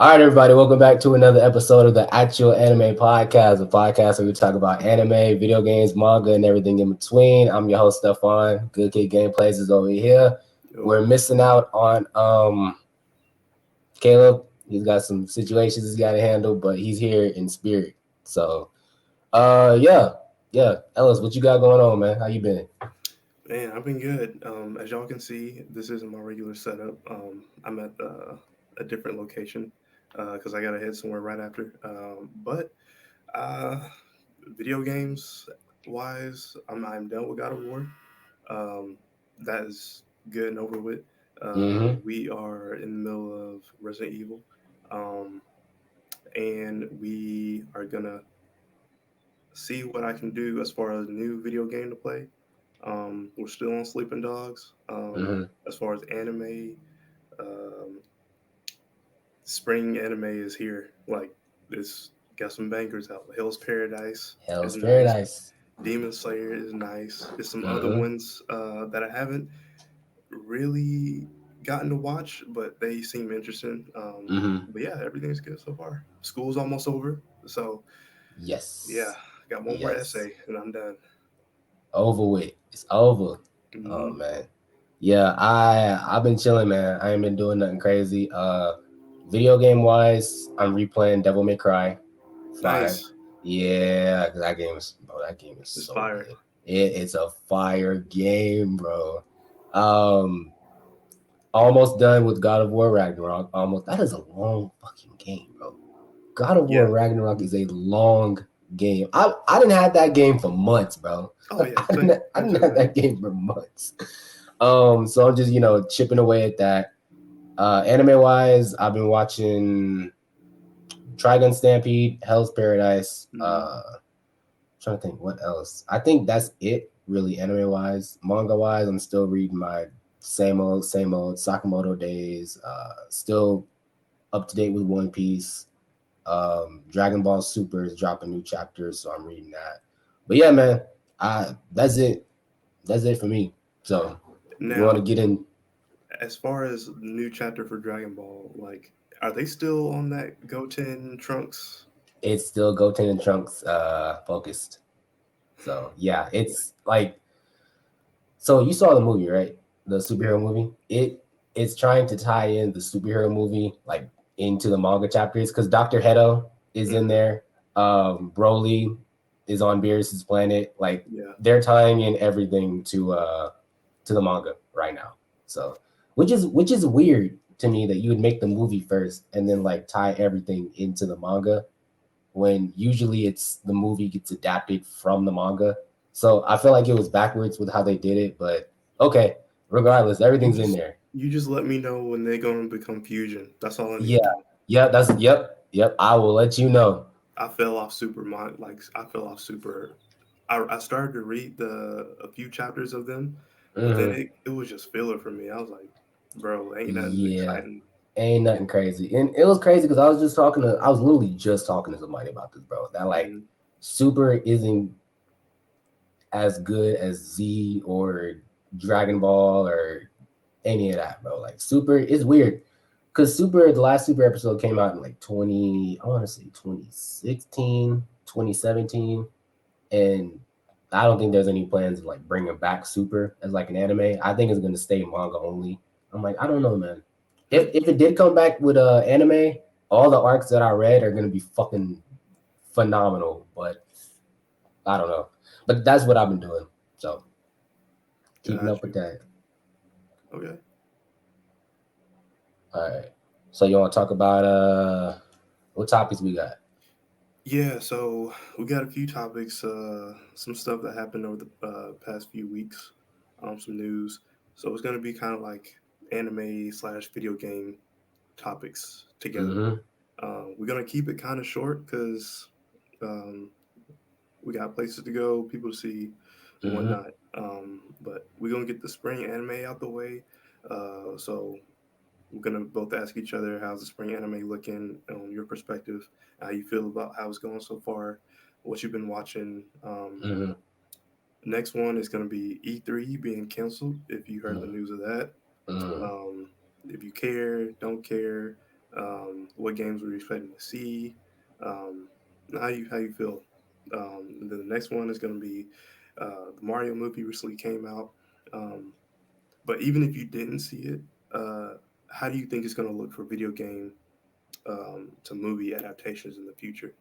All right, everybody, welcome back to another episode of the Actual Anime Podcast, a podcast where we talk about anime, video games, manga, and everything in between. I'm your host, Stefan. Good Kid Gameplays is over here. Yo, We're missing out on Caleb. He's got some situations he's got to handle, but he's here in spirit. So, yeah. Ellis, what you got going on, man? How you been? man, I've been good. As y'all can see, this isn't my regular setup. I'm at a different location because I gotta head somewhere right after. But uh, video games wise, I'm done with God of War. Um, that is good and over with. Mm-hmm. We are in the middle of Resident Evil, um, and we are gonna see what I can do as far as new video game to play. We're still on Sleeping Dogs. Mm-hmm. As far as anime, um, spring anime is here. Like this, got some bangers out. Hell's Paradise is Hell's nice. Paradise. Demon Slayer is nice. There's some other Mm-hmm. ones that I haven't really gotten to watch, but they seem interesting. Mm-hmm. But yeah, everything's good so far. School's almost over, so yeah, Yes. got one more Yes. essay and I'm done. Over with. It's over. Oh Hmm. man. Yeah, I've been chilling, man. I ain't been doing nothing crazy. Video game wise, I'm replaying Devil May Cry 5. Nice. Yeah, that game is It's so fire. good. It's a fire game, bro. Um Almost done with God of War Ragnarok. Almost that is a long fucking game, bro. God of War Yeah. Ragnarok is a long game. I didn't have that game for months, bro. Oh yeah. Same. I Same. didn't Same. have Man. that game for months. So I'm just chipping away at that. Anime wise, I've been watching Trigun Stampede, Hell's Paradise. Hmm. Trying to think what else. I think that's it, really, anime wise. Manga wise, I'm still reading my same old Sakamoto days. Still up to date with One Piece. Dragon Ball Super is dropping new chapters, so I'm reading that. But yeah, man, that's it. That's it for me. So you want to Now, get in? as far as the new chapter for Dragon Ball, like, are they still on that Goten Trunks? It's still Goten and Trunks focused. So yeah, it's like so you saw the movie, right? The Yeah. superhero movie. It's trying to tie in the superhero movie like into the manga chapters because Doctor Hedo is in Hmm. there. Broly is on Beerus's planet. Like Yeah. they're tying in everything to the manga right now. So which is weird to me that you would make the movie first and then like tie everything into the manga when usually it's the movie gets adapted from the manga. So I feel like it was backwards with how they did it, but okay. Regardless, You everything's in just there. you just let me know when they're gonna become fusion. That's all I need Yeah, to know. yep. I will let you know. I fell off super like I fell off super. I started to read the a few chapters of them, but then Hmm. it was just filler for me. I was like, bro, ain't nothing Yeah, exciting. ain't nothing crazy, and it was crazy because I was literally just talking to somebody about this, bro. That like Hmm. Super isn't as good as Z or Dragon Ball or any of that, bro. Like Super is weird because the last Super episode came out in like 20, I want to say 2016, 2017, and I don't think there's any plans of like bringing back Super as like an anime. I think it's gonna stay manga only. I'm like, I don't know, man. If it did come back with anime, all the arcs that I read are gonna be fucking phenomenal. But I don't know. But that's what I've been doing. So keeping Got up with you. that. Okay. All right. So you want to talk about what topics we got? Yeah, so we got a few topics, some stuff that happened over the past few weeks, some news. So it's gonna be kind of like anime slash video game topics together. Mm-hmm. We're gonna keep it kind of short because um, we got places to go, people to see, and Mm-hmm. whatnot. But we're gonna get the spring anime out the way. So we're gonna both ask each other how's the spring anime looking on your perspective, how you feel about how it's going so far, what you've been watching. Mm-hmm. Next one is gonna be E3 being canceled. If you heard the news of that, Mm-hmm. if you care, don't care. What games were you expecting to see? Um, how you feel? The next one is going to be the Mario movie recently came out. Um, but even if you didn't see it, uh, how do you think it's going to look for video game to movie adaptations in the future?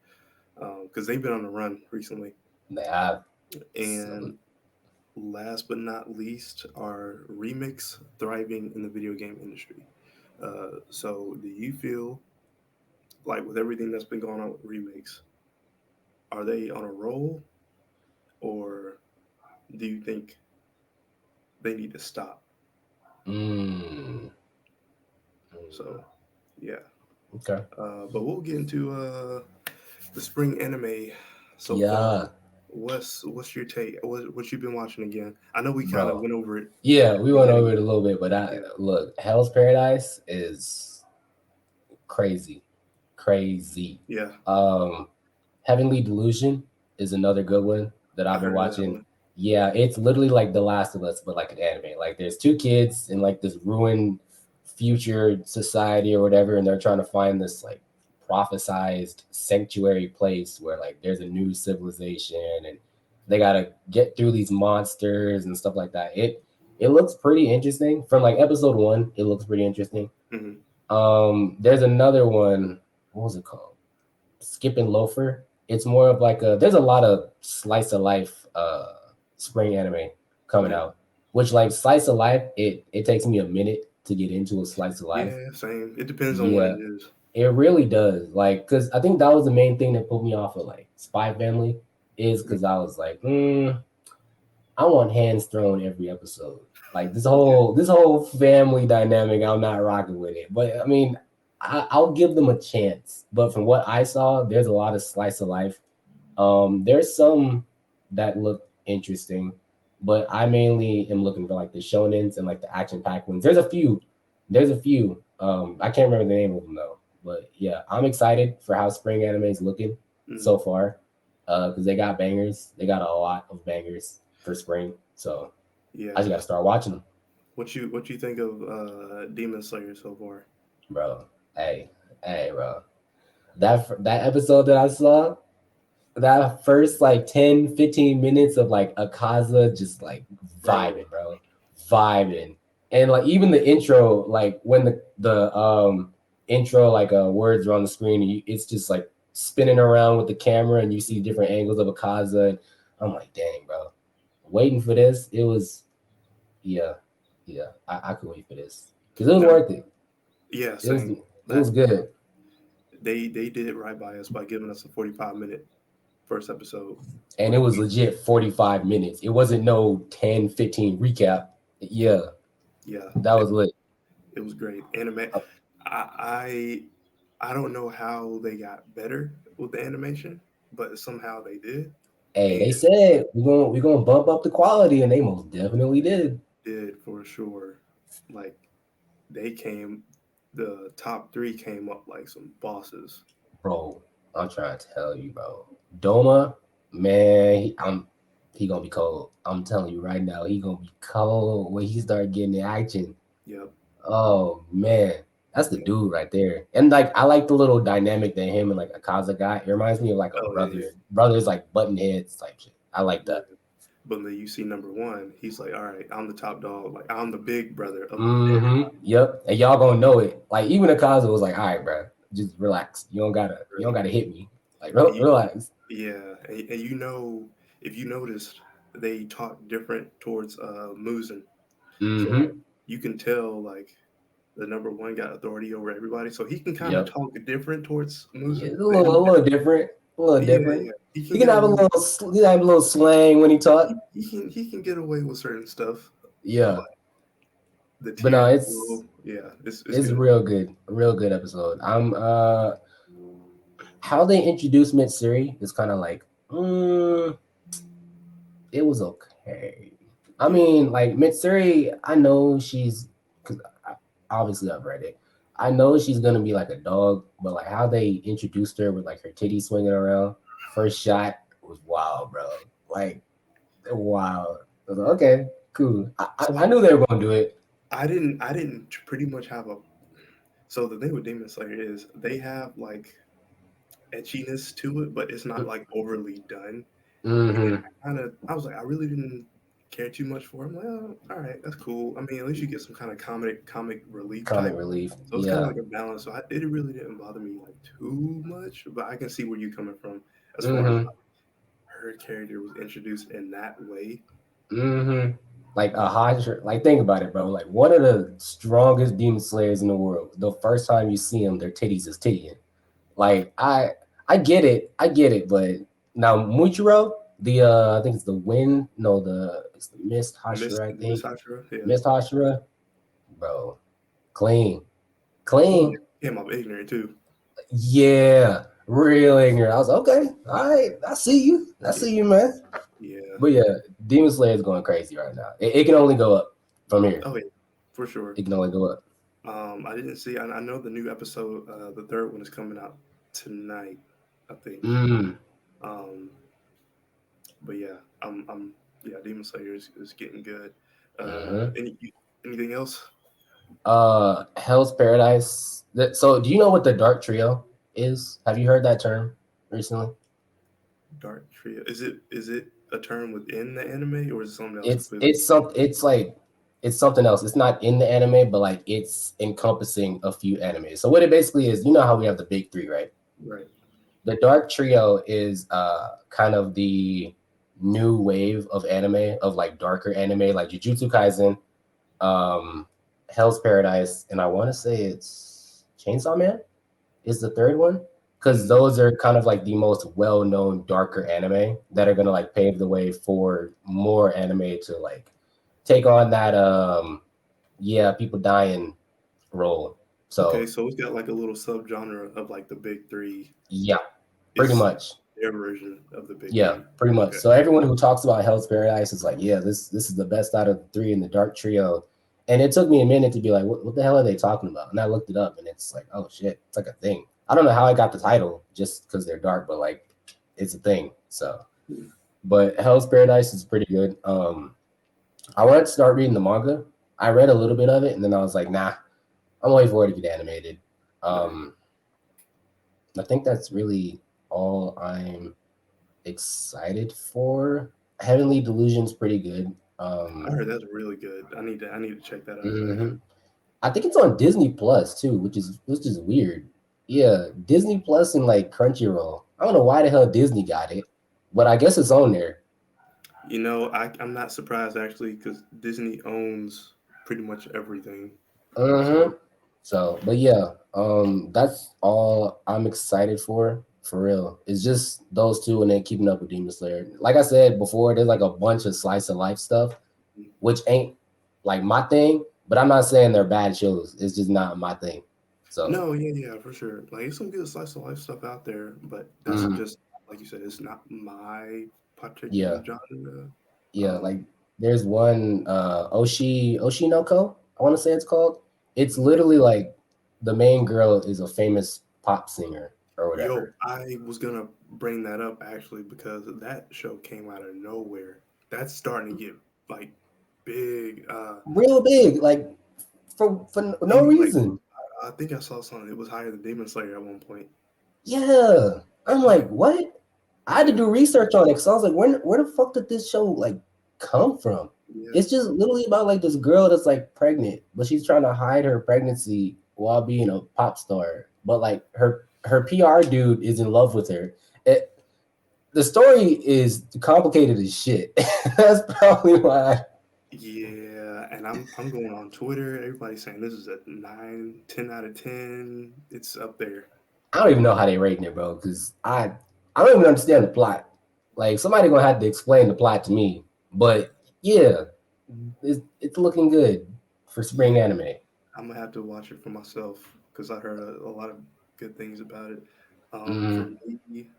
Because they've been on the run recently. They have And last but not least, are remakes thriving in the video game industry? So, do you feel like with everything that's been going on with remakes, are they on a roll, or do you think they need to stop? mm, So, yeah. okay. But we'll get into the spring anime so far. Yeah, What's your take? What you been watching again? I know we kind of bro. went over it Yeah, at we the went beginning, over it a but little bit, but I yeah. look, Hell's Paradise is crazy, crazy. Yeah, Um, Heavenly Delusion is another good one that I I've been heard of that watching. one. Yeah, it's literally like The Last of Us, but like an anime. Like there's two kids in like this ruined future society or whatever, and they're trying to find this like prophesized sanctuary place where like there's a new civilization and they gotta get through these monsters and stuff like that. It looks pretty interesting. From like episode one, it looks pretty interesting. Hmm. There's another one. What was it called? Skip and Loafer. It's more of like a there's a lot of slice of life spring anime coming Hmm. out. Which like slice of life, it takes me a minute to get into a slice of life. Yeah, same. It depends on what it Yeah, is. it really does. Like, cause I think that was the main thing that put me off of like Spy Family is because I was like, I want hands thrown every episode. Like Yeah, this whole family dynamic, I'm not rocking with it. But I mean, I'll give them a chance. But from what I saw, there's a lot of slice of life. There's some that look interesting, but I mainly am looking for like the shonens and like the action packed ones. There's a few. There's a few. I can't remember the name of them though. But yeah, I'm excited for how spring anime is looking mm, so far. Because they got bangers. They got a lot of bangers for spring. So I just yeah. gotta start watching them, What you think of Demon Slayer so far? bro. Hey, hey, bro. That episode that I saw, that first like 10, 15 minutes of like Akaza just like Bro, vibing, bro. Vibing. And like even the intro, like when the intro like words are on the screen, it's just like spinning around with the camera and you see different angles of Akaza. And I'm like, dang, bro. Waiting for this, it was yeah, yeah. I could wait for this. Because it was now, worth it. yeah, It same. was That good. they did it right by us by giving us a 45-minute first episode, And it which was legit 45 minutes. It wasn't no 10, 15 recap. Yeah, yeah, that was lit. it was great. Anime. Uh, I I don't know how they got better with the animation, but somehow they did, Hey, they and said we're gonna bump up the quality, and they most definitely did. did for sure. Like they came, the top three came up like some bosses. Bro, I'm trying to tell you, bro. Doma, man, he gonna be cold. I'm telling you right now, he gonna be cold when he start getting the action. Yep. Oh man, that's the Yep. dude right there. And like I like the little dynamic that him and like Akaza got. It reminds me of like a Oh yeah, brothers like button heads type shit. I like yeah. that. But then you see number one, he's like, all right, I'm the top dog. Like I'm the big brother of Mm-hmm. Yep. And y'all gonna know it. Like even Akaza was like, all right, bro, just relax. You don't everybody. gotta hit me. Like And you, relax. yeah, and you know, if you noticed, they talk different towards Muzen. So like Mm-hmm. you can tell like the number one got authority over everybody. So he can kind of Yep. talk different towards Yeah, Muzen. a little different. A little Yeah, different. yeah. He He can can get have a away. little he can have a little slang when he talk. He can get away with certain stuff, Yeah. but the But no, tears below, yeah, it's it's good. real good. A real good episode. I'm how they introduced Mitsuri is kind of like, it was okay. I Yeah. mean, like Mitsuri, I know she's because obviously I've read it. I know she's gonna be like a dog, but like how they introduced her with like her titty swinging around, first shot was wild, bro. Like wow. I was like, okay, cool. So I knew they were gonna do it. I didn't pretty much have a So the thing with Demon Slayer is they have like etchiness to it, but it's not like overly done. And Mm-hmm. I was like, I really didn't care too much for it. I'm like, oh, all right, that's cool. I mean, at least you get some kind of comic relief Comic type. relief. So it's kind of Yeah. like a balance. So it really didn't bother me like too much, but I can see where you're coming from as far as Mm-hmm. like her character was introduced in that way. Mm-hmm. Like a Hydra. Like think about it, bro. Like one of the strongest demon slayers in the world. The first time you see them, their titties is tittying. Like I get it. I get it. But now Muichiro, the I think it's the wind. No, it's the mist Miss Hashira. I Miss think Hashira, yeah. mist Hashira, bro. Clean, Oh clean. yeah, him, I'm ignorant too. Yeah, real ignorant. I was okay. All right, I see you. I Yeah, see you, man. yeah. But yeah, Demon Slayer is going crazy right now. It can only go up from here. Oh yeah, for sure. It can only go up. I didn't see. I know the new episode, the third one is coming out tonight, I think. Mm. Um, but yeah, yeah, Demon Slayer is getting good. Hmm. Anything else? Hell's Paradise. So, do you know what the Dark Trio is? Have you heard that term recently? Dark Trio. Is it a term within the anime or is it something else It's completely? it's some it's like it's something else. It's not in the anime, but like it's encompassing a few animes. So what it basically is, you know how we have the big three, right? Right. The Dark Trio is kind of the new wave of anime, of like darker anime, like Jujutsu Kaisen, um, Hell's Paradise, and I want to say it's Chainsaw Man is the third one, because Mm, those are kind of like the most well-known darker anime that are gonna like pave the way for more anime to like take on that yeah, people dying role. okay, So so it's got like a little subgenre of like the big three. yeah, pretty It's much. their version of the big Yeah, three. pretty much. Okay. So everyone who talks about Hell's Paradise is like, yeah, this is the best out of the three in the Dark Trio. And it took me a minute to be like, what the hell are they talking about? And I looked it up, and it's like, oh shit, it's like a thing. I don't know how I got the title, just because they're dark, but like, it's a thing. So, but Hell's Paradise is pretty good. I wanted to start reading the manga. I read a little bit of it, and then I was like, nah, I'm waiting for it to get animated. Right. Um, I think that's really all I'm excited for. Heavenly Delusion's pretty good. I heard that's really good. I need to check that out. Mhm. I think it's on Disney Plus too, which is weird. Yeah, Disney Plus and like Crunchyroll. I don't know why the hell Disney got it, but I guess it's on there. You know, I'm not surprised actually because Disney owns pretty much everything. Uh-huh. So So, but yeah, that's all I'm excited for real. It's just those two, and then keeping up with Demon Slayer. Like I said before, there's like a bunch of slice of life stuff which ain't like my thing. But I'm not saying they're bad shows. It's just not my thing. So no, yeah, yeah, for sure. Like it's some good slice of life stuff out there, but that's mhm, just like you said, it's not my particular yeah, genre. yeah. Like Um, there's one Oshinoko, I want to say it's called. It's mhm. literally like the main girl is a famous pop singer or Yo, whatever. I was gonna bring that up actually because that show came out of nowhere. That's starting to get like big. Real big, like for no Maybe like reason. I think I saw something. It was higher than Demon Slayer at one point. Yeah. I'm Okay, like, what? I had to yeah, do research on it because I was like, where the fuck did this show like come from? yeah, It's just literally about like this girl that's like pregnant, but she's trying to hide her pregnancy while being a pop star. But like her PR dude is in love with her. The story is complicated as shit. That's probably why yeah. And I'm going on Twitter. Everybody's saying this is a 9, 10 out of 10. It's up there. I don't even know how they rating it, bro. Because I don't even understand the plot. Like somebody gonna have to explain the plot to me. But yeah, it's looking good for Yeah, spring anime. I'm gonna have to watch it for myself because I heard a lot of good things about it. For Mm, me,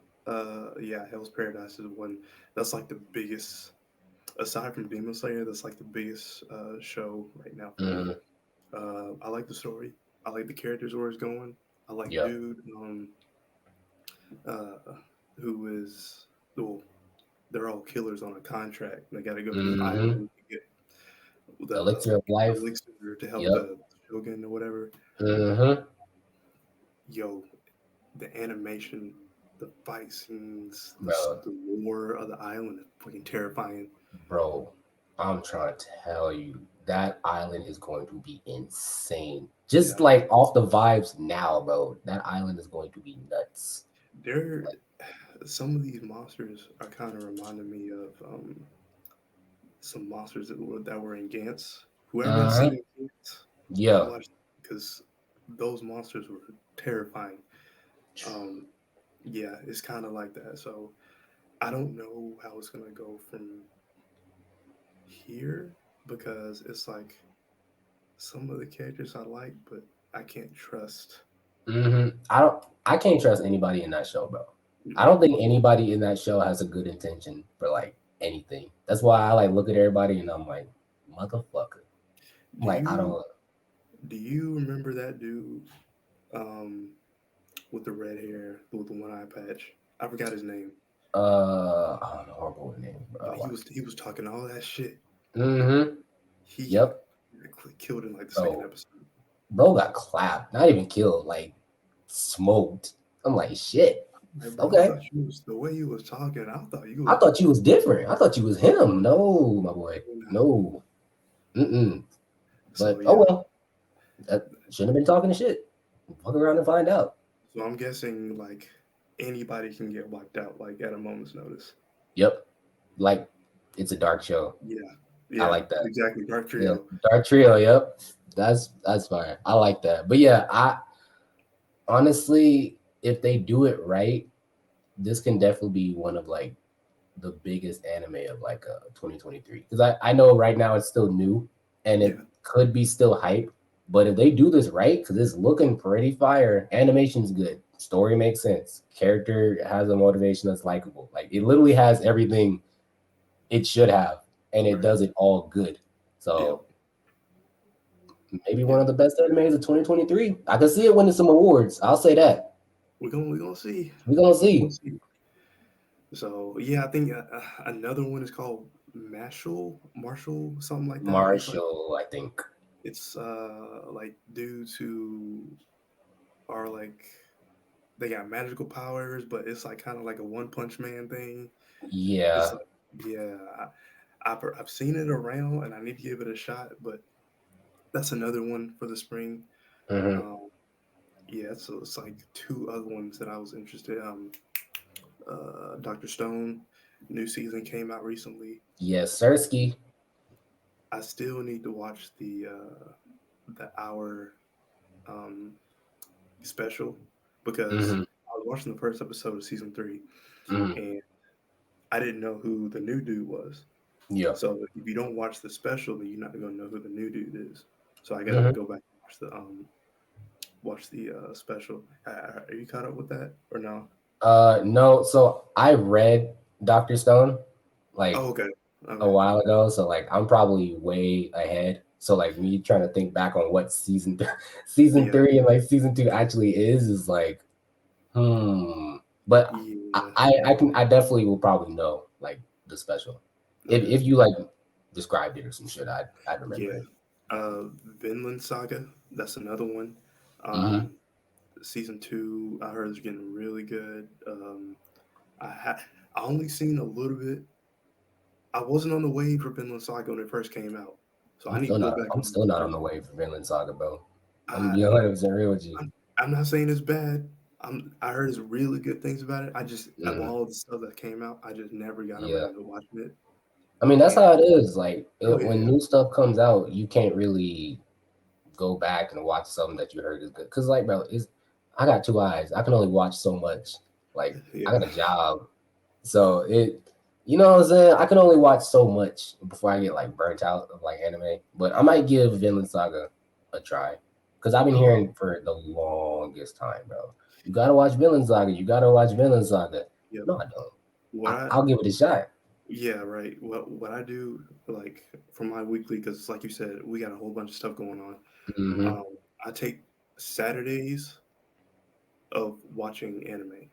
yeah, Hell's Paradise is one that's like the biggest aside from Demon Slayer. That's like the biggest show right now for me. mm, I like the story. I like the characters where it's going. I like yeah. dude uh, who is well, they're all killers on a contract. They got to go to this Mm-hmm. island to get the Elixir of life. elixir to help Yep. the shogun or whatever. Mm-hmm. yo, the animation, the fight scenes, bro. the lore of the island is fucking terrifying. Bro, I'm trying to tell you that island is going to be insane. Just Yeah, like off the vibes now, bro. That island is going to be nuts. there. Some of these monsters are kind of reminding me of some monsters that were in Gantz. Whoever has Uh-huh. seen Gantz, Yeah. watch because those monsters were terrifying. Um, yeah, it's kind of like that. So I don't know how it's gonna go from here because it's like some of the characters I like, but I can't trust. I can't trust anybody in that show, bro. I Mm-mm. don't think anybody in that show has a good intention for like anything. That's why I like look at everybody and I'm like, motherfucker. I'm Do like, I you don't do you remember that dude um, with the red hair with the one eye patch? I forgot his name, I don't know horrible name, but bro. he was talking all that shit. Mm-hmm. He got Yep. killed in like the second Bro. episode. Bro got clapped. Not even killed, like smoked. I'm like, shit. Like, bro, I Okay. thought you was the way you was talking. I thought you I was thought you was different. I thought you was him. No, my boy. nah. No. Mm-mm. So But oh yeah, well. That shouldn't have been talking to shit. Fuck around and find out. so I'm guessing like anybody can get wiped out like at a moment's notice. Yep. Like it's a dark show. Yeah, I yeah, like that. exactly. Dark Yeah. Trio. Dark trio, yep. That's fine. I like that. But yeah, I honestly, if they do it right, this can definitely be one of like the biggest anime of like 2023. Because I know right now it's still new and it Yeah, could be still hype. But if they do this right, because it's looking pretty fire, animation's good, story makes sense, character has a motivation that's likable. Like it literally has everything it should have, and it right. does it all good. Yep, So maybe one yep. of the best animes of 2023. I can see it winning some awards. I'll say that. We're gonna see. We're gonna We're gonna see. see. So yeah, I think another one is called Marshall, something like that. Marshall, I think. It's like dudes who are like they got magical powers, but it's like kind of like a One Punch Man thing. It's Yeah. like yeah, I've seen it around, and I need to give it a shot. But that's another one for the spring. Hmm. Um, yeah, so it's like two other ones that I was interested. Doctor Stone, new season came out recently. Yes, Sirski. I still need to watch the hour um, special because Hmm. I was watching the first episode of season three, Hmm. and I didn't know who the new dude was. Yeah. So if you don't watch the special, then you're not gonna know who the new dude is. So I got to Hmm. go back and watch the special. Are you caught up with that or no? No. So I read Doctor Stone like Oh, okay, a okay, while ago, so like I'm probably way ahead. So like me trying to think back on what season yeah, three and like season two actually is like But yeah, I definitely will probably know like the special okay, if you like described it or some shit. I'd remember yeah. it. Vinland Saga, that's another one. Hmm. Um, season two, I heard is getting really good. I only seen a little bit. I wasn't on the wave for Vinland Saga when it first came out, so I need to go back I'm and still watch not on it. the way for Vinland Saga, bro. I'm gonna I, be 100% real with you. I'm not saying it's bad. I heard it's really good things about it. I just of Hmm. all the stuff that came out, I just never got Yeah. around to watching it. I mean, that's And how it is. Like oh yeah, when yeah, new stuff comes out, you can't really go back and watch something that you heard is good. Cause like, bro, it's I got two eyes. I can only watch so much. Like, I got yeah, a job, so you know what I'm saying. I can only watch so much before I get like burnt out of like anime. But I might give Vinland Saga a try, cause I've been um, hearing for the longest time, bro. You gotta watch Vinland Saga. You gotta watch Vinland Saga. yep. No, I don't. What I I'll give it a shot. Yeah, right. What I do like for my weekly because like you said, we got a whole bunch of stuff going on. Hmm. I take Saturdays of watching anime.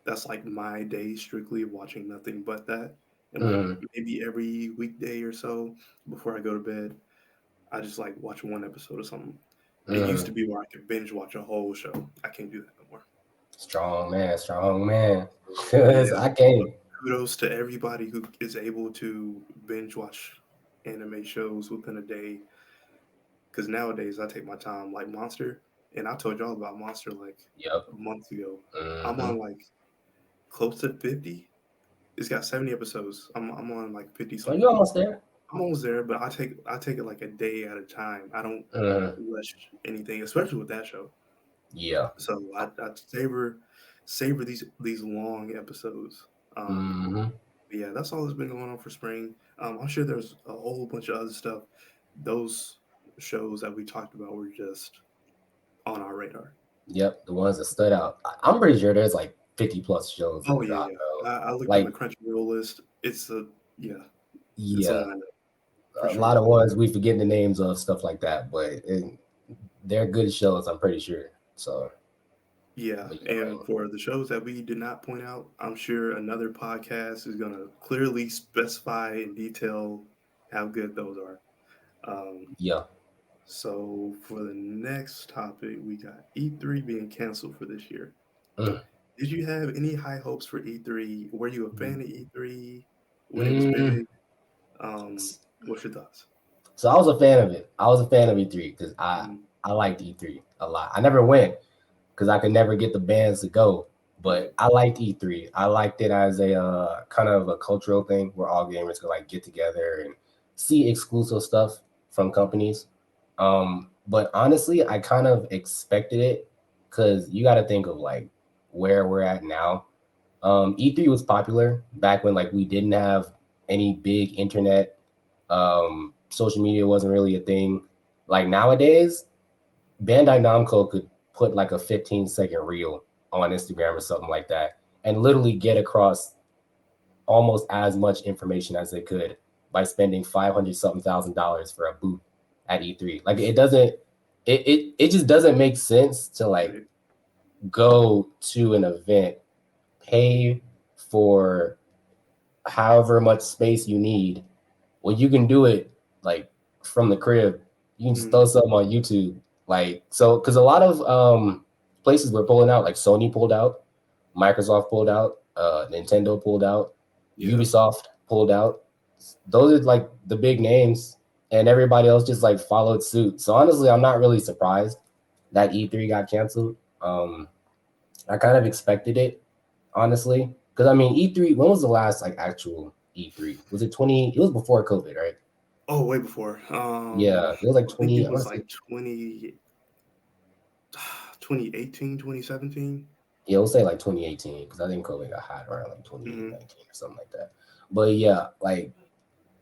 That's like my day strictly watching nothing but that. And like Hmm. maybe every weekday or so before I go to bed, I just like watch one episode of something. It used to Mm. be where I could binge watch a whole show. I can't do that no more. Strong man, strong man. But Cause yeah, I can't. kudos to everybody who is able to binge watch anime shows within a day. Because nowadays I take my time, like Monster, and I told y'all about Monster like Yep. months ago. I'm Mm-hmm. on like close to 50. It's got 70 episodes. I'm on like 50 Are you something. almost there? I'm almost there, but I take it like a day at a time. I don't Mm-hmm. rush anything, especially with that show. Yeah. So I savor these long episodes. Um, Mm-hmm. but yeah, that's all that's been going on for spring. I'm sure there's a whole bunch of other stuff. Those shows that we talked about were just on our radar. Yep. The ones that stood out. I'm pretty sure there's like 50 plus shows Oh that yeah, dropped, yeah. bro. I looked on the Like, Crunchyroll list. It's a yeah, it's a yeah, lineup for a sure. lot of ones we forget the names of stuff like that, but they're good shows. I'm pretty sure. So, Yeah, but yeah, and man. for the shows that we did not point out, I'm sure another podcast is going to clearly specify in detail how good those are. Um, Yeah. so for the next topic, we got E3 being canceled for this year. Mm. Did you have any high hopes for E3? Were you a fan of E3 when it was Mm. big? What's your thoughts? So I was a fan of it. I was a fan of E3 because Mm, I liked E3 a lot. I never went because I could never get the bands to go, right. but I liked E3. I liked it as a kind of a cultural thing where all gamers could like get together and see exclusive stuff from companies. But honestly, I kind of expected it because you got to think of like where we're at now. E3 was popular back when like we didn't have any big internet. Social media wasn't really a thing. Like nowadays, Bandai Namco could put like a 15-second reel on Instagram or something like that and literally get across almost as much information as they could by spending 500 something $1,000 for a booth at E3. Like it doesn't it just doesn't make sense to like Right. go to an event, pay for however much space you need. Well, you can do it like from the crib. You can just throw Mm, something on YouTube. Like so because a lot of places were pulling out, like Sony pulled out, Microsoft pulled out, Nintendo pulled out, yeah. Ubisoft pulled out. Those are like the big names, and everybody else just like followed suit. So honestly, I'm not really surprised that E3 got canceled. I kind of expected it, honestly, because I mean E3. When was the last like actual E3? Was it 20? It was before COVID, right? Oh, way before. Yeah, it was like I think 20. it I want was to say like 2018, 2017. yeah, we'll say like 2018 because I think COVID got hot around like Mm-hmm. 2019 or something like that. But yeah, like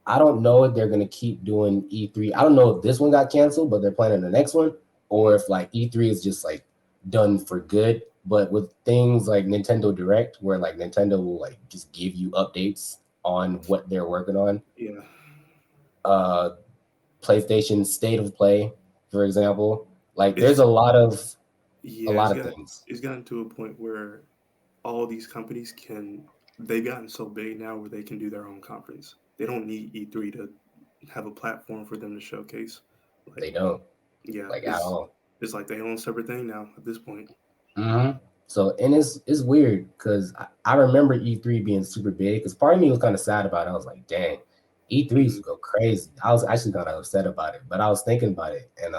I don't know if they're gonna keep doing E3. I don't know if this one got canceled, but they're planning the next one, or if like E3 is just like done for good. But with things like Nintendo Direct, where like Nintendo will like just give you updates on what they're working on. Yeah. Uh, PlayStation State of Play, for example, like there's It's a yeah, lot of things. it's gotten to a point where all these companies they've gotten so big now where they can do their own conference. They don't need E3 to have a platform for them to showcase. They Like, don't yeah, like at all. it's like they own separate thing now at this point. Hmm. So and it's weird because I remember E3 being super big because part of me was kind of sad about it. I was like, dang, E3 used Mm, to go crazy. I was actually kind of upset about it, but I was thinking about it, and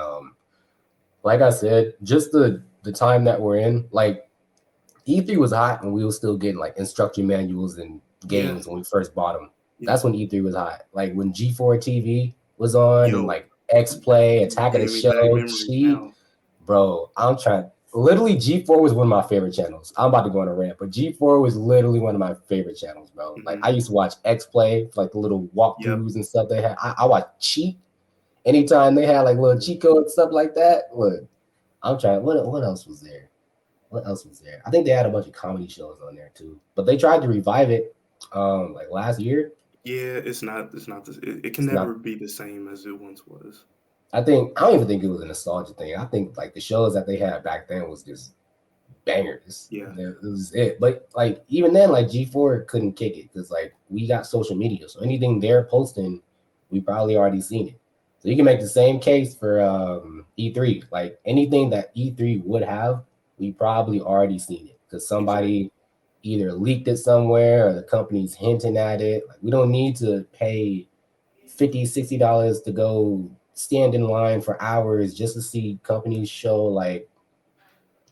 like I said, just the time that we're in, like E3 was hot and we were still getting like instruction manuals and yeah, games when we first bought them. yeah. That's when E3 was hot. Like when G4 TV was on and Yo, like X Play, you Attack of the giving me back Show, memories Cheat, now. bro. I'm trying. Literally, G4 was one of my favorite channels. I'm about to go on a rant, but G4 was literally one of my favorite channels, bro. Like I Hmm. used to watch X Play, like the little Yep. walkthroughs and stuff they had. I watched Cheat anytime they had like little cheat codes and stuff like that. Look, I'm trying. What else was there? What else was there? I think they had a bunch of comedy shows on there too. But they tried to revive it like last year. Yeah, it's not this. It can It's never not be the same as it once was. I don't even think it was a nostalgia thing. I think like the shows that they had back then was just bangers. Yeah. It was it. But like even then, like G4 couldn't kick it because like we got social media. So anything they're posting, we probably already seen it. So you can make the same case for E3. Like anything that E3 would have, we probably already seen it because Exactly. somebody either leaked it somewhere or the company's hinting at it. Like we don't need to pay 50, $60 to go stand in line for hours just to see companies show like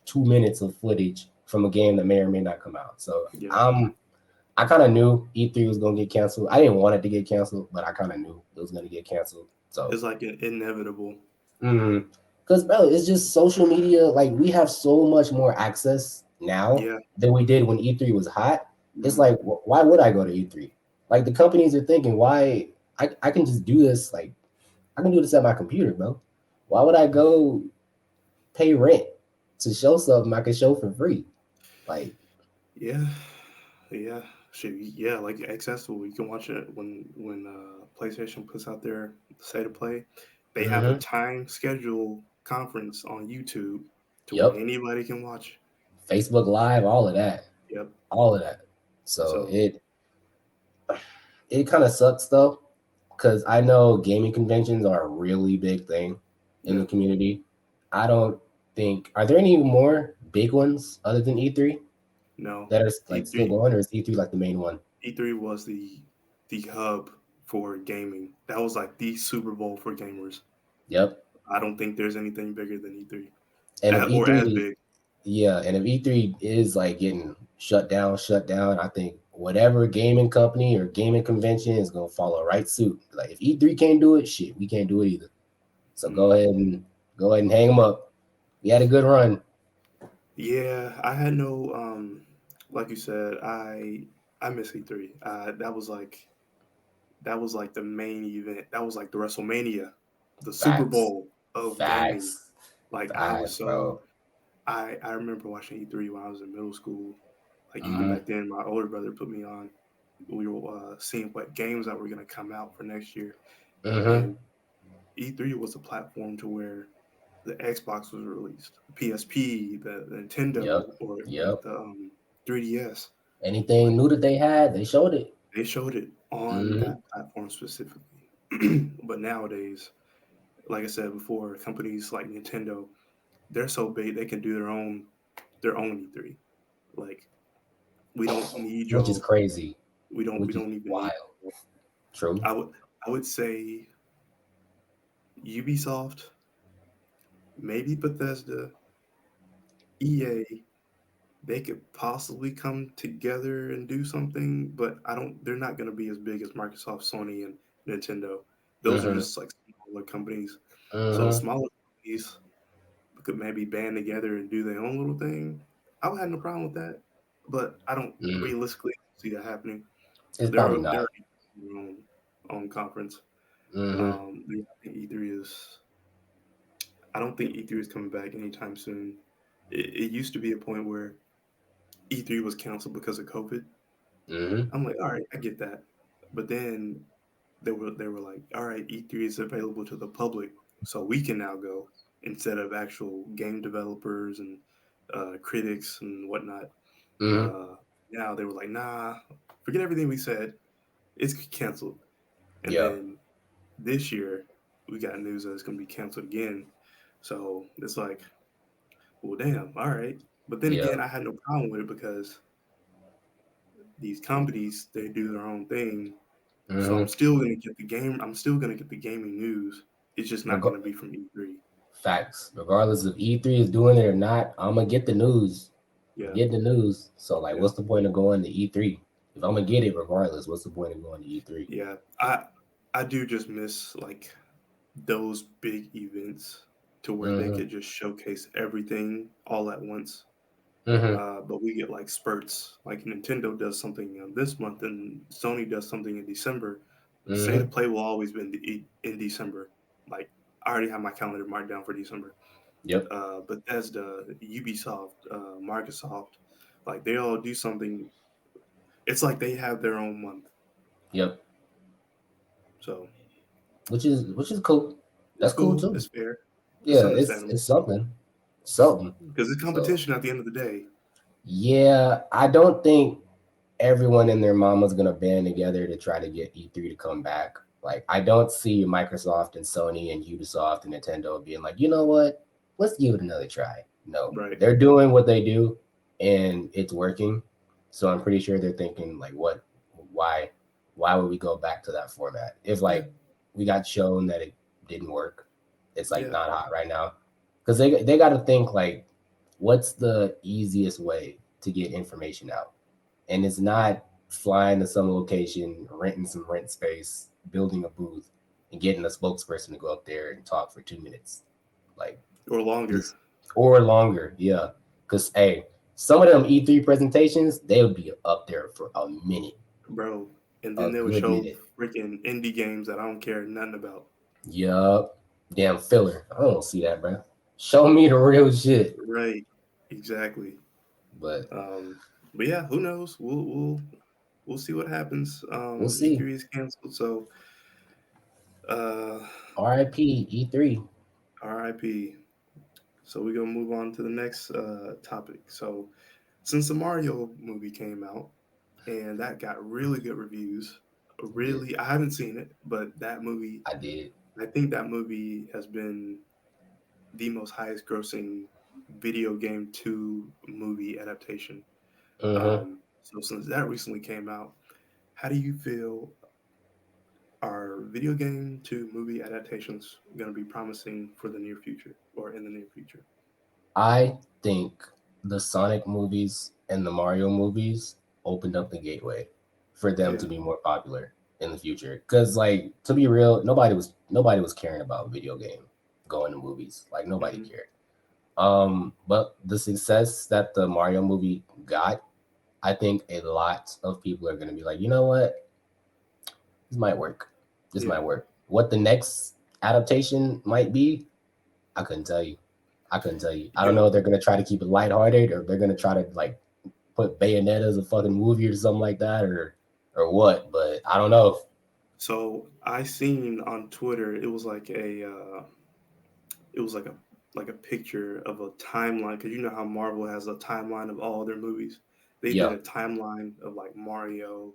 2 minutes of footage from a game that may or may not come out. So Yeah. I kind of knew E3 was gonna get canceled. I didn't want it to get canceled, but I kind of knew it was gonna get canceled. So It's like inevitable. because bro, it's just social media. Like we have so much more access now Yeah. than we did when E3 was hot. It's Hmm. like, why would I go to E3? Like the companies are thinking, why I can just do this. Like I can do this at my computer, bro. Why would I go pay rent to show something I can show for free? Like, Yeah. Yeah. Shoot. Yeah. Like accessible. You can watch it when PlayStation puts out their state of play. They have a mm-hmm. time schedule conference on YouTube to where Yep, anybody can watch. Facebook Live, all of that, Yep. all of that. So So it kind of sucks though, because I know gaming conventions are a really big thing in yeah. the community. I don't think are there any more big ones other than E3 No. that are like still E3 going, or is E3 like the main one? E3 was the hub for gaming. That was like the Super Bowl for gamers. Yep. I don't think there's anything bigger than E3, And if or as E3, big. yeah, and if E3 is like getting shut down, I think whatever gaming company or gaming convention is gonna follow right suit. Like if E3 can't do it, shit, we can't do it either. So Mm. go ahead and hang them up. We had a good run. Yeah, I had no like you said, I miss E3. That was like the main event. That was like the WrestleMania, the Super Facts, Bowl of gaming. facts, Like I was facts, so bro. I remember watching E3 when I was in middle school. Like even Mm-hmm, back then, my older brother put me on. We were seeing what games that were going to come out for next year, mm-hmm. and E3 was a platform to where the Xbox was released, the PSP, the Nintendo, Yep, or yep. the 3DS. Anything Like new that they had, they showed it. they showed it on Mm-hmm, that platform specifically. But nowadays, like I said before, companies like Nintendo, they're so big they can do their own E3. Like we don't need which is your crazy, we which is don't even need. wild. True. I would I would say Ubisoft, maybe Bethesda, EA, they could possibly come together and do something, but I don't. They're not going to be as big as Microsoft, Sony, and Nintendo. Those are Mm-hmm, just like smaller companies. So mm-hmm, smaller companies could maybe band together and do their own little thing. I would have no problem with that, but I don't mm. realistically see that happening. It's They're probably not. they're their own conference. Mm-hmm, Yeah, I think E3 is. I don't think E3 is coming back anytime soon. It used to be a point where E3 was canceled because of COVID. mm-hmm, I'm like, all right, I get that. But then they were like, all right, E3 is available to the public, so we can now go instead of actual game developers and critics and whatnot. mm-hmm. Uh, Now they were like, nah, forget everything we said. It's canceled. And Yep. then this year we got news that it's going to be canceled again. So it's like, well, damn, all right. But then again, Yep. I had no problem with it because these companies they do their own thing. So Mm-hmm. I'm still gonna get the gaming news. It's just not Reg- gonna be from E3. Facts. Regardless if E3 is doing it or not, I'm gonna get the news. I'm Yeah, getting the news. So like, yeah, what's the point of going to E3? If I'm gonna get it regardless, what's the point of going to E3? yeah. I do just miss like those big events to where they Mm-hmm. could just showcase everything all at once. Mm-hmm. But we get like spurts. Like Nintendo does something this month, and Sony does something in December. State Mm-hmm. of Play will always be in December. Like I already have my calendar marked down for December. Yep. Bethesda, Ubisoft, Microsoft, like they all do something. It's like they have their own month. Yep. So Which is cool. it's That's cool cool. too. It's fair. It's Yeah, understandable it's something. Something. because it's So competition at the end of the day. yeah, I don't think everyone and their mama's gonna band together to try to get E3 to come back. Like I don't see Microsoft and Sony and Ubisoft and Nintendo being like, you know what, let's give it another try. No, Right. they're doing what they do, and it's working. So I'm pretty sure they're thinking like, what, why, why would we go back to that format if Yeah. like we got shown that it didn't work? It's like Yeah. not hot right now because they got to think like, what's the easiest way to get information out? And it's not flying to some location, renting some rent space, building a booth, and getting a spokesperson to go up there and talk for 2 minutes, like Or longer, this or longer. Yeah, because hey, some of them E3 presentations they would be up there for a minute, bro. And a then they would good show minute. freaking indie games that I don't care nothing about. Yup, damn filler. I don't see that, bro. Show me the real shit. Right. Exactly. But Um, but yeah, who knows? We'll see what happens. we'll see. E3 is canceled, so uh, R.I.P. E3. RIP. So we're gonna move on to the next topic. So since the Mario movie came out and that got really good reviews, Did really I haven't seen it, but that movie, I did? I think that movie has been the most highest grossing video game 2 movie adaptation. Mm-hmm. So since that recently came out, how do you feel are video game to movie adaptations going to be promising for the near future or in the near future? I think the Sonic movies and the Mario movies opened up the gateway for them Yeah. to be more popular in the future. Cause like to be real, nobody was caring about video game going to movies. Like nobody Hmm. cared. But the success that the Mario movie got, I think a lot of people are gonna be like, you know what, this might work. This Yeah. might work. What the next adaptation might be, I couldn't tell you. I couldn't tell you. I don't know Yo, if they're gonna try to keep it lighthearted or if they're gonna try to like put Bayonetta as a fucking movie or something like that or what. But I don't know. so I seen on Twitter it was like it was like a picture of a timeline because you know how Marvel has a timeline of all their movies. They did Yeah. a timeline of like Mario,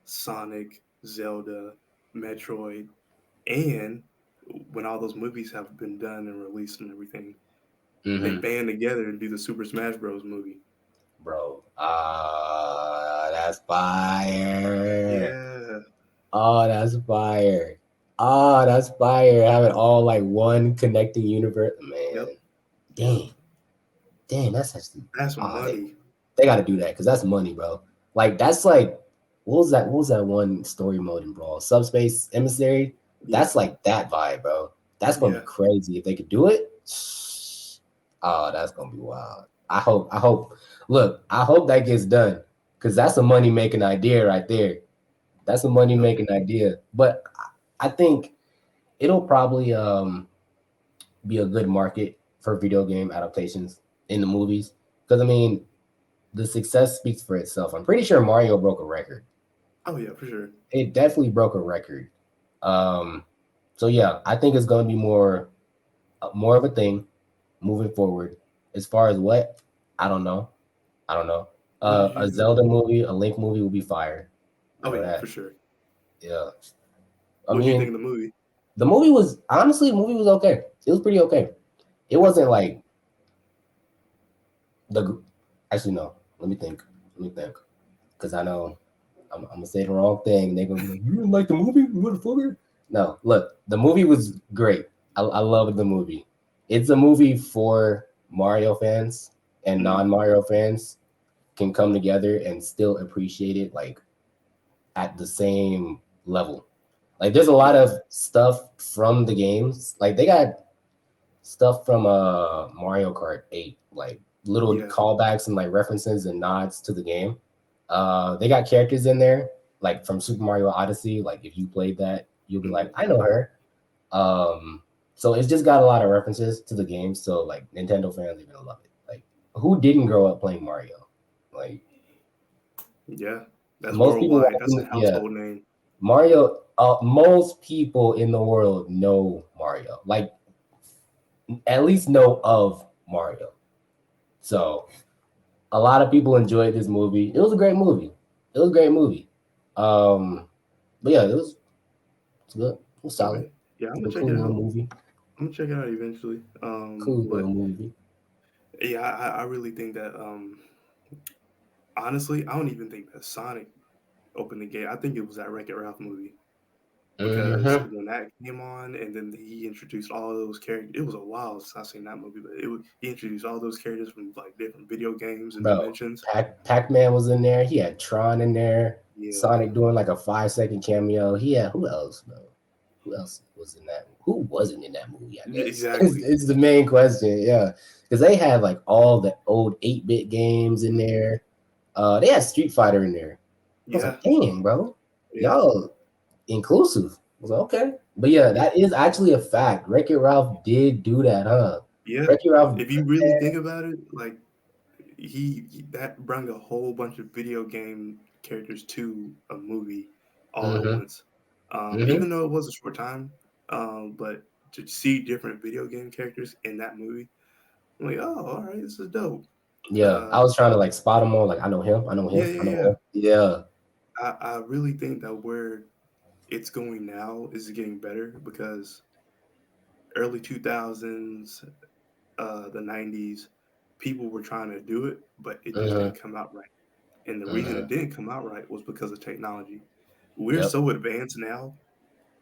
Sonic, Zelda, Metroid, and when all those movies have been done and released and everything, they Mm-hmm. band together and do the Super Smash Bros. Movie. Bro. That's fire. Yeah. Oh, that's fire. Oh, that's fire. Have it all like one connecting universe. Yep. Man. Yep. Dang. Dang, that's actually That's ah, money. they gotta do that because that's money, bro. Like that's like what was that one story mode in Brawl? Subspace Emissary? Yeah. That's like that vibe, bro. That's gonna be Yeah. crazy. If they could do it, oh, that's gonna be wild. Look, I hope that gets done. Cause that's a money making idea right there. That's a money Yep. making idea. But I think it'll probably be a good market for video game adaptations in the movies. Because I mean, the success speaks for itself. I'm pretty sure Mario broke a record. Oh yeah, for sure. It definitely broke a record. Um, so yeah, I think it's going to be more of a thing moving forward. As far as what, I don't know. I don't know. What did A you? Zelda movie, a Link movie will be fire. I Oh know yeah, for that. sure. Yeah. I What did you think mean, of the movie? the movie was honestly, the movie was okay. It was pretty okay. It wasn't Okay. like the. Actually, no. Let me think. Let me think. Because I know I'm gonna say the wrong thing. They're gonna be like, "You didn't like the movie, motherfucker." No, look, the movie was great. I loved the movie. It's a movie for Mario fans and Mm, non-Mario fans can come together and still appreciate it like at the same level. Like there's a lot yeah. of stuff from the games. Like they got stuff from Mario Kart 8, like little Yeah. callbacks and like references and nods to the game. They got characters in there, like from Super Mario Odyssey. Like if you played that, you'll be like, Mm, I know her. Um, so it's just got a lot of references to the game. So like Nintendo fans are gonna love it. Like who didn't grow up playing Mario? Like yeah. That's most people worldwide. That's watching, a yeah, household name. Mario. Most people in the world know Mario. Like at least know of Mario. So a lot of people enjoyed this movie. It was a great movie. It was a great movie. Um, but yeah, it was It's good. It's solid. Okay. Yeah, I'm It's gonna a check cool it little out. movie. I'm gonna check it out eventually. Cool But little movie. yeah, I really think that honestly, I don't even think that Sonic opened the gate. I think it was that Wreck It Ralph movie because Mm-hmm. when that came on and then he introduced all those characters, it was a while since I seen that movie, but he introduced all those characters from like different video games and Bro, dimensions. Pac-Man was in there. He had Tron in there. Yeah, Sonic doing like a 5 second cameo. He had who else, bro? Who else was in that? Who wasn't in that movie? I guess exactly. it's the main question. Yeah, because they had like all the old 8-bit games in Hmm. there. They had Street Fighter in there. I was Yeah, like, dang, bro, yeah, y'all inclusive. I was like, okay, but yeah, yeah, that is actually a fact. Wreck-It Ralph did do that, huh? yeah. Wreck-It Ralph. If you really think about it, like that brought a whole bunch of video game characters to a movie all at Mm-hmm. once. Mm-hmm. Even though it was a short time, but to see different video game characters in that movie, I'm like, oh, all right, this is dope. Yeah, Uh, I was trying to like spot them all. Like, I know him. I know yeah, him. yeah, I know yeah. him. Yeah. I really think that where it's going now is getting better because early 2000s, the 90s, people were trying to do it, but it just Mm-hmm. didn't come out right. And the reason Mm-hmm. it didn't come out right was because of technology. We're Yep. so advanced now,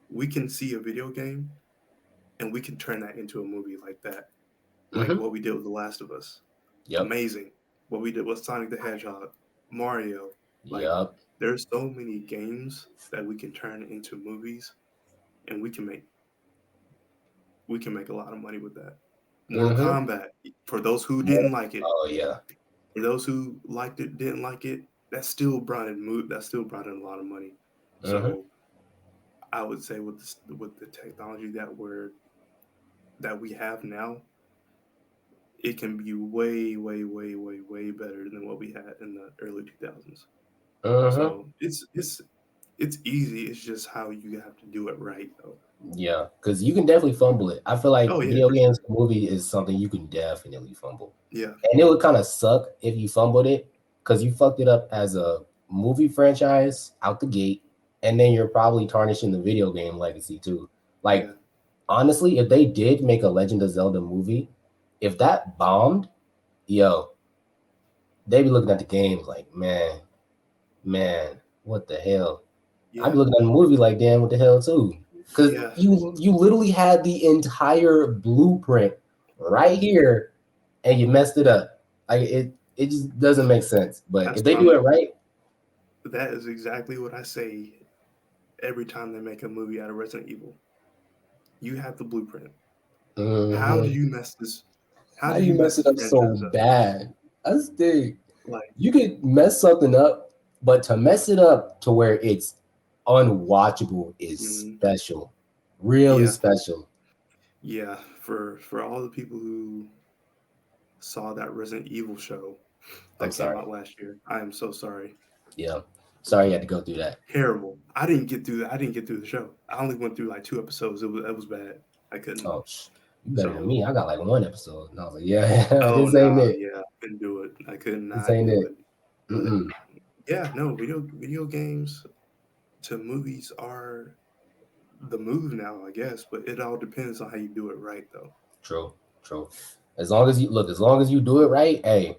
we can see a video game and we can turn that into a movie like that, like Mm-hmm. what we did with The Last of Us. Yep. Amazing. What we did with Sonic the Hedgehog, Mario. Like, Yep. there's so many games that we can turn into movies and we can make a lot of money with that. Mortal Mm-hmm. Kombat, for those who didn't like it, Oh yeah. for those who liked it, didn't like it, that still brought in a lot of money. Mm-hmm. So I would say with the technology that we have now, it can be way, way, way, way, way better than what we had in the early 2000s. Mm-hmm. So it's easy. It's just how you have to do it right, though. Yeah, because you can definitely fumble it. I feel like Oh yeah, video for games sure. movie is something you can definitely fumble. Yeah, And it would kind of suck if you fumbled it because you fucked it up as a movie franchise out the gate, and then you're probably tarnishing the video game legacy too. Like, yeah, honestly, if they did make a Legend of Zelda movie, if that bombed, yo, they be looking at the games like, man, what the hell? I'd be yeah, looking at the movie like, damn, what the hell too? Because yeah. you literally had the entire blueprint right Hmm. here, and you messed it up. Like it just doesn't make sense. But That's if what they do it I'm. right, That is exactly what I say every time they make a movie out of Resident Evil. You have the blueprint. How did mhm. you mess this? How How did you you mess mess it this up so franchise up? bad? That's the thing. Like, You could mess something up, but to mess it up to where it's unwatchable is mhm. special, really Yeah, special. yeah. For all the people who saw that Resident Evil show I'm that came sorry. out last year, I am so sorry. Yeah, sorry you had to go through that. Terrible. I didn't get through that. I didn't get through the show. I only went through like 2 episodes. It was bad. I couldn't. Oh, you better than So, me. I got like one episode, and I was like, yeah, oh this ain't nah, it. yeah, I couldn't do it. I could This not ain't do it. it. But Mm-mm. yeah, no, video games to movies are the move now, I guess. But it all depends on how you do it right, though. True, true. As long as you look, as long as you do it right, hey,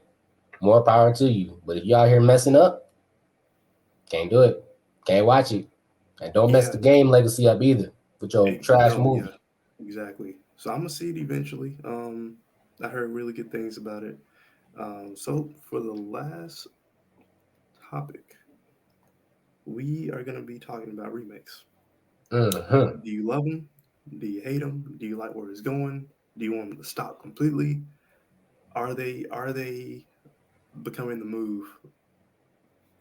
more power to you. But if you out here messing up, can't do it. Can't watch it. And don't mess Yeah, the game legacy up either with your trash no, yeah, movie. exactly. So I'm gonna see it eventually. I heard really good things about it. So for the last topic, we are gonna be talking about remakes. Mm-hmm. Do you love them? Do you hate them? Do you like where it's going? Do you want them to stop completely? Are they becoming the move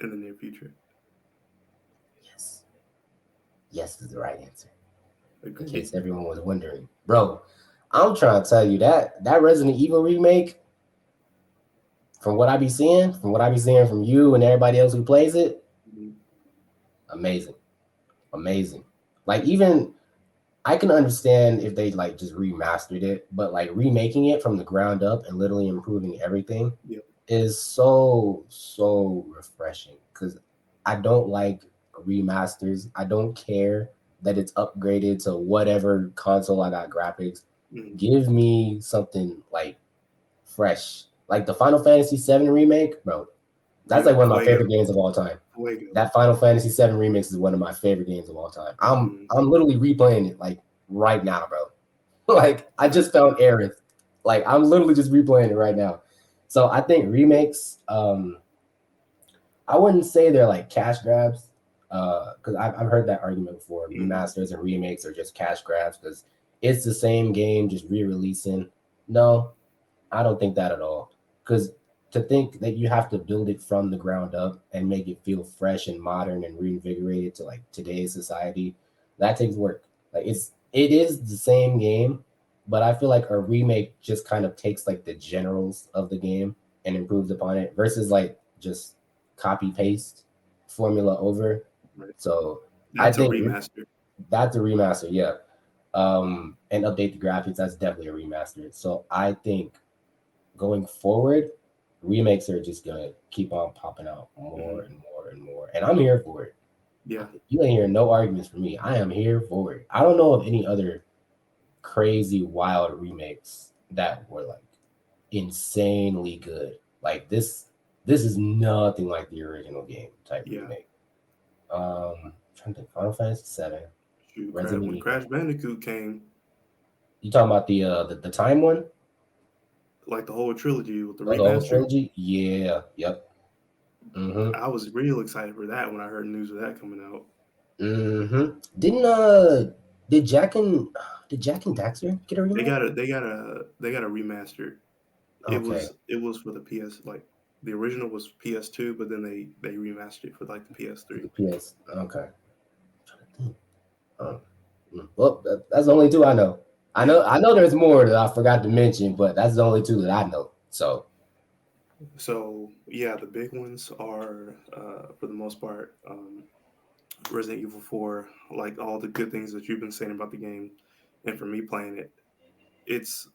in the near future? Yes. Yes is the right answer. In Agreed. case everyone was wondering. Bro, I'm trying to tell you that Resident Evil remake, from what I be seeing from you and everybody else who plays it, Mhm. amazing. Amazing. Like even I can understand if they like just remastered it, but like remaking it from the ground up and literally improving everything Yep. is so refreshing because I don't like remasters. I don't care. that it's upgraded to whatever console I got graphics. Mm. Give me something like fresh, like the Final Fantasy VII remake, bro. That's like Yep, one of my Fuego, favorite games of all time. Fuego. That Final Fantasy VII remix is one of my favorite games of all time. Mm. I'm literally replaying it like right now, bro. Like I just found Aerith. Like I'm literally just replaying it right now. So I think remakes, I wouldn't say they're like cash grabs, because I've heard that argument before. Mm. Remasters and remakes are just cash grabs because it's the same game just re-releasing. No, I don't think that at all. Because to think that you have to build it from the ground up and make it feel fresh and modern and reinvigorated to like today's society, that takes work. Like it is the same game, but I feel like a remake just kind of takes like the generals of the game and improves upon it versus like just copy paste formula over. Right. So I That's a think remaster. that's a remaster, yeah. And update the graphics, that's definitely a remaster. So I think going forward, remakes are just gonna keep on popping out more Mm. and more and more. And I'm here for it. Yeah. You ain't hearing no arguments from me. I am here for it. I don't know of any other crazy wild remakes that were like insanely good. Like this is nothing like the original game type Yeah. remake. Trying to think Final Fantasy VII, Shoot, Resident when Evil. Crash Bandicoot came, You talking about the time one? like the whole trilogy with the Oh, the whole remaster, trilogy? Yeah. Yep. Mm-hmm. I was real excited for that when I heard news of that coming out. Mm-hmm. Didn't did Jack and did Jack and Daxter get a remake? They got a remaster. Okay. It was for the PS, like the original was PS2, but then they remastered it for like the For PS3. the PS. Okay. Um, well, that's the only two I know. Yeah. I know there's more that I forgot to mention, but that's the only two that I know. So, So yeah, the big ones are for the most part Resident Evil 4, like all the good things that you've been saying about the game, and for me playing it, it's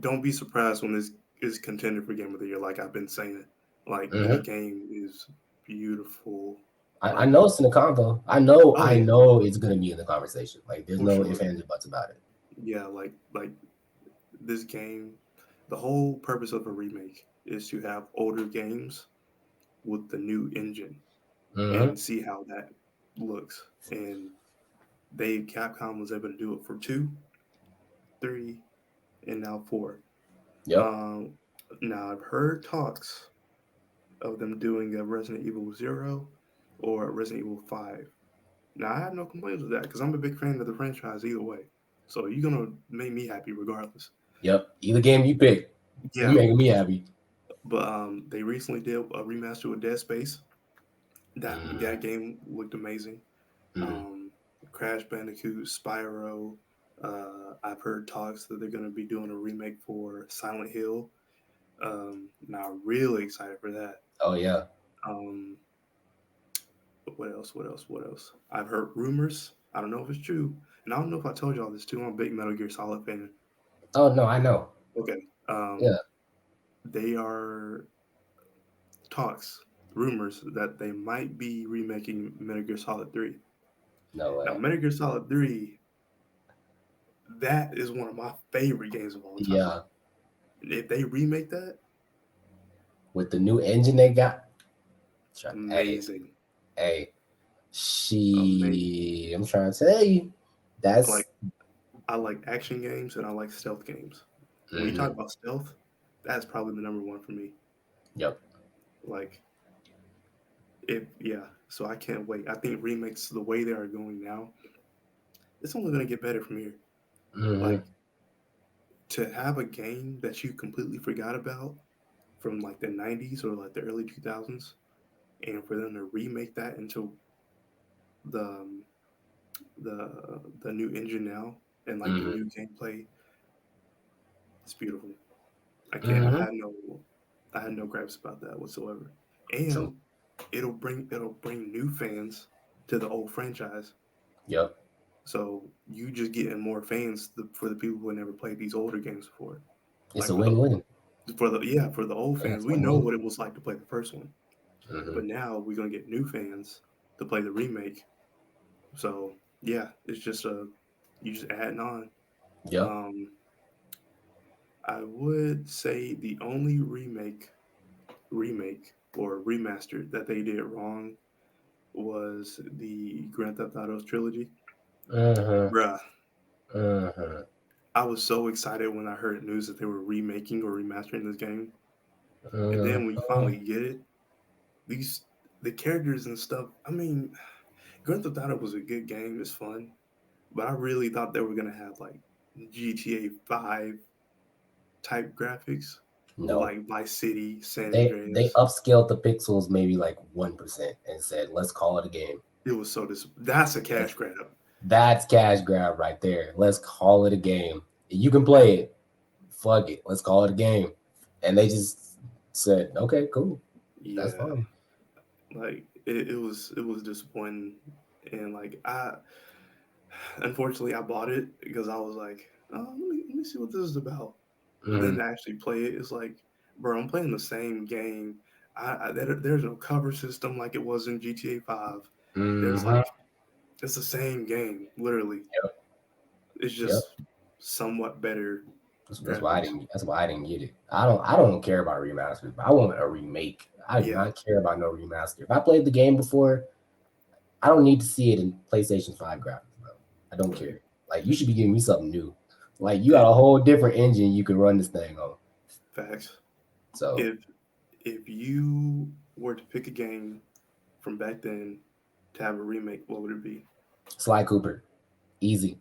don't be surprised when this is contender for Game of the Year. Like I've been saying, like that mhm. game is beautiful. I Like know it's in the convo. oh I yeah, know it's gonna be in the conversation. Like, there's for no ifs, sure. ands, or buts about it. Yeah, like this game, the whole purpose of a remake is to have older games with the new engine Mm-hmm. and see how that looks. And they Capcom was able to do it for two, three, and now four. Yep. Um, Now I've heard talks of them doing a Resident Evil Zero or Resident Evil 5. Now I have no complaints with that because I'm a big fan of the franchise either way. So you're gonna make me happy regardless. Yep. Either game you pick, you Yeah, making me happy. but they recently did a remaster with Dead Space. That game looked amazing. Mm-hmm. Um, Crash Bandicoot, Spyro. I've heard talks that they're going to be doing a remake for Silent Hill. Now, really excited for that. Oh yeah. Um, what else? What else? What else? I've heard rumors. I don't know if it's true, and I don't know if I told y'all this too. I'm a big Metal Gear Solid fan. Oh no, I know. Okay. Yeah. They are talks, rumors that they might be remaking Metal Gear Solid 3. No Now, way. Metal Gear Solid 3, that is one of my favorite games of all time. Yeah. If they remake that, With the new engine they got, hey, amazing, hey, amazing. I'm trying to tell you, that's Like I like action games and I like stealth games. When you mm-hmm. talk about stealth, that's probably the number one for me. Yep. Like if yeah, so I can't wait. I think remakes the way they are going now, it's only gonna get better from here. Mm-hmm. Like to have a game that you completely forgot about from like the '90s or like the early 2000s, and for them to remake that into the um, the the new engine now and like the Mm-hmm. new gameplay, it's beautiful. I can't. Mm-hmm. I had no gripes about that whatsoever. So And it'll bring new fans to the old franchise. yep, So you just getting more fans for the people who never played these older games before. it's Like a win-win. for the old Yeah, fans, it's we know win-win. what it was like to play the first one. Mm-hmm. But now we're gonna get new fans to play the remake, So yeah, it's just a you just adding on. Yep. Um, I would say the only remake or remaster that they did wrong was the Grand Theft Auto trilogy. Uh-huh. Bruh, Uh-huh. I was so excited when I heard news that they were remaking or remastering this game. And then when you Uh-huh. finally get it, these the characters and stuff. I mean, Grand Theft Auto was a good game. It's fun, but I really thought they were gonna have like GTA 5 type graphics with No. like Vice City, San They Andreas. upscaled the pixels maybe like 1% and said, let's call it a game. It was that's a cash That's grab. that's cash grab right there. Let's call it a game. You can play it. Fuck it. Let's call it a game. And they just said, okay, cool. That's Yeah, fine. like it was disappointing, and like I unfortunately I bought it because I was like, oh, let me see what this is about. But then Mm-hmm. to actually play it, it's like, bro, I'm playing the same game. There's no cover system like it was in GTA 5. There's Mm-hmm. like it's the same game, literally. Yep. It's Yep. just somewhat better That's why I graphics. didn't. That's why I didn't get it. I don't care about remasters, but I want a remake. I do Yeah, not care about no remaster. If I played the game before, I don't need to see it in PlayStation 5 graphics, bro. I don't right. care. Like you should be giving me something new. Like you got It, a whole different engine you can run this thing on. facts. So If if you were to pick a game from back then to have a remake, what would it be? Sly Cooper, easy.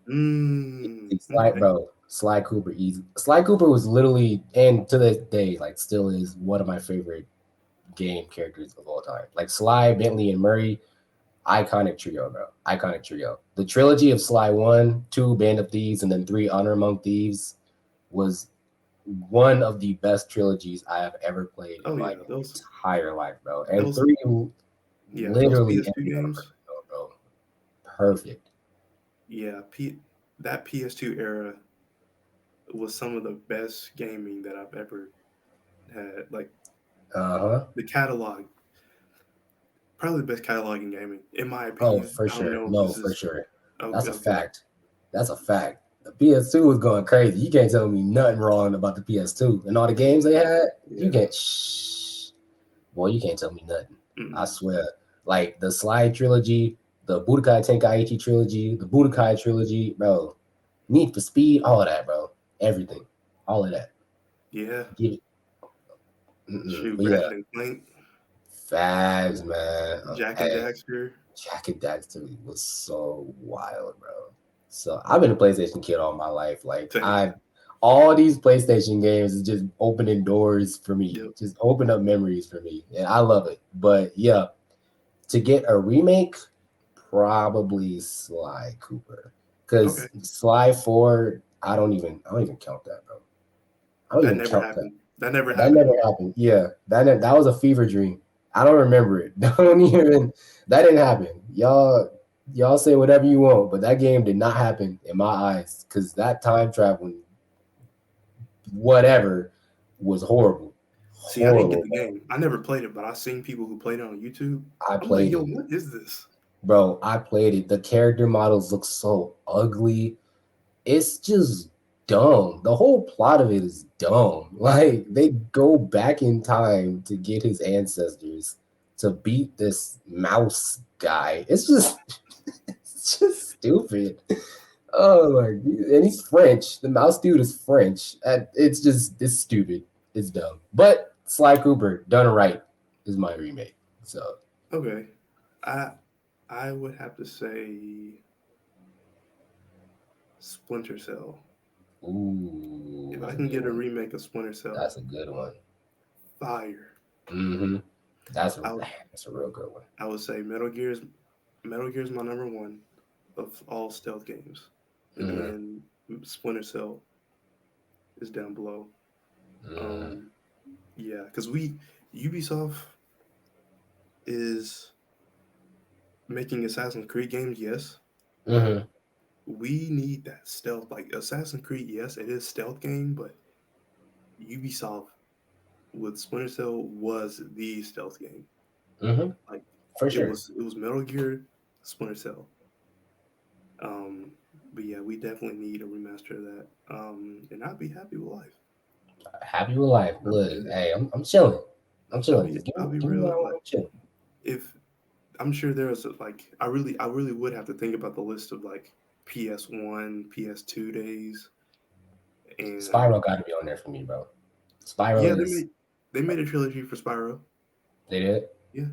Sly, Okay. bro. Sly Cooper, easy. Sly Cooper was literally, and to this day, like still is one of my favorite game characters of all time. Like Sly, Bentley, and Murray, iconic trio, bro. Iconic trio. The trilogy of Sly 1, 2, Band of Thieves, and then 3, Honor Among Thieves was one of the best trilogies I have ever played in Oh my yeah, those entire life, bro. And those 3 those literally PS2 ended on a games. perfect note, bro. Perfect. Yeah, that PS2 era was some of the best gaming that I've ever had. Like Uh-huh. the catalog, probably the best catalog in gaming, in my Oh, opinion. for I don't sure. know if No, this for is sure. okay. That's a Okay. fact. That's a fact. The PS2 was going crazy. You can't tell me nothing wrong about the PS2 and all the games they Mm, had. You yeah. can't. Shh, boy, you can't tell me nothing. I Mm, swear. Like the Slide trilogy, the Budokai Tenkaichi trilogy, the mm, Budokai trilogy, bro. Need for Speed, all of that, bro. Everything, all of that. yeah. Get it. Mm-mm. Shoot, But yeah, Ratchet and Clank, fags, man. Jack and Hey, Daxter. Jack and Daxter was so wild, bro. So I've been a PlayStation kid all my life. Like Same. I, all these PlayStation games is just opening doors for me, Yep. just open up memories for me, and I love it. But yeah, to get a remake, probably Sly Cooper, Okay. because Sly 4, I don't even count that, bro. I don't That even never count that. happened. That never That happened. never happened. Yeah, that was a fever dream. I don't remember it. Don't even. That didn't happen. Y'all say whatever you want, but that game did not happen in my eyes because that time traveling, whatever, was horrible, See, I didn't get horrible. the game. I never played it, but I seen people who played it on YouTube. I I'm like, played yo, it, what is this? bro. I played it. The character models look so ugly. It's just dumb. The whole plot of it is dumb. Like they go back in time to get his ancestors to beat this mouse guy. It's just it's just stupid. Oh my god. And he's French. The mouse dude is French. And it's stupid. It's dumb. But Sly Cooper, done right, is my remake. So Okay. I I would have to say Splinter Cell. ooh, If I that's a can good get a one. remake of Splinter Cell, That's a good one. fire. Mm-hmm. That's a I would that's a real good one. I would say Metal Gear's my number one of all stealth games, and Mm-hmm. then Splinter Cell is down below. Mm-hmm. Um, yeah, because we Ubisoft is making Assassin's Creed games, yes, but Mm-hmm. we need that stealth. Like Assassin's Creed, yes, it is stealth game, but Ubisoft with Splinter Cell was the stealth game. Mm-hmm. Like For sure. it was Metal Gear, Splinter Cell. Um, but yeah, we definitely need a remaster of that. And I'd be happy with life. Happy with life. I'd be Look, good. hey, I'm chilling. I'm chilling. Just I'll be give me what real. I want. Like I'm chilling. if I'm sure there's like I really would have to think about the list of like PS1, PS2 days, and Spyro got to be on there for me, bro. Spyro yeah, is they made a trilogy for Spyro. they did Yeah,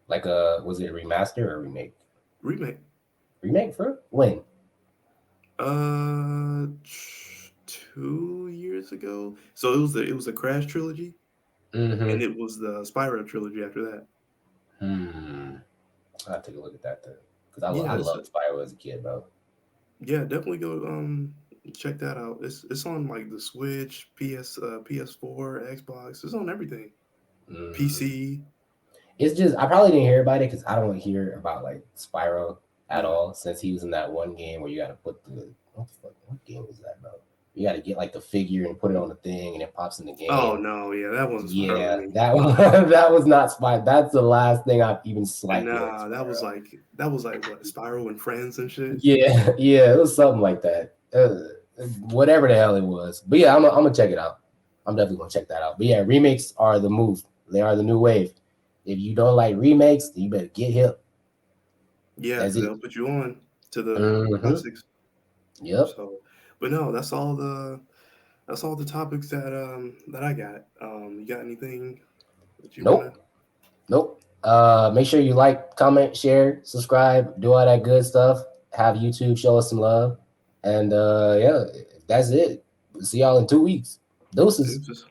like a was it a remaster or a remake? remake. Remake for when? Uh, 2 years ago. So it was the Crash trilogy, and Mm-hmm. it was the Spyro trilogy after that. I'll take a look at that then. Because I Yeah, loved Spyro as a kid, bro. yeah, definitely go check that out. It's on like the Switch, PS4, Xbox. It's on everything. Mm. PC. It's just I probably didn't hear about it because I don't hear about like Spyro at Yeah. all since he was in that one game where you got to put what game was that, bro? You got to get like the figure and put it on the thing and it pops in the Oh game. no, yeah, that wasn't Spyro to Yeah, me. that was that was not Spy. That's the last thing I've even slightly heard Nah, Spyro. that was like what Spyro and Friends and shit. Yeah, yeah, it was something like that. Whatever the hell it was. But yeah, I'm gonna check it out. I'm definitely gonna check that out. But yeah, remakes are the move. They are the new wave. If you don't like remakes, then you better get hip. Yeah, That's because it. they'll put you on to the Mm-hmm. classics. Yep. So, but no, that's all the topics that I got. You got anything that you wanna? Nope. Nope. Make sure you like, comment, share, subscribe, do all that good stuff. Have YouTube show us some love. And yeah, that's it. See y'all in 2 weeks. Deuces. Deuces.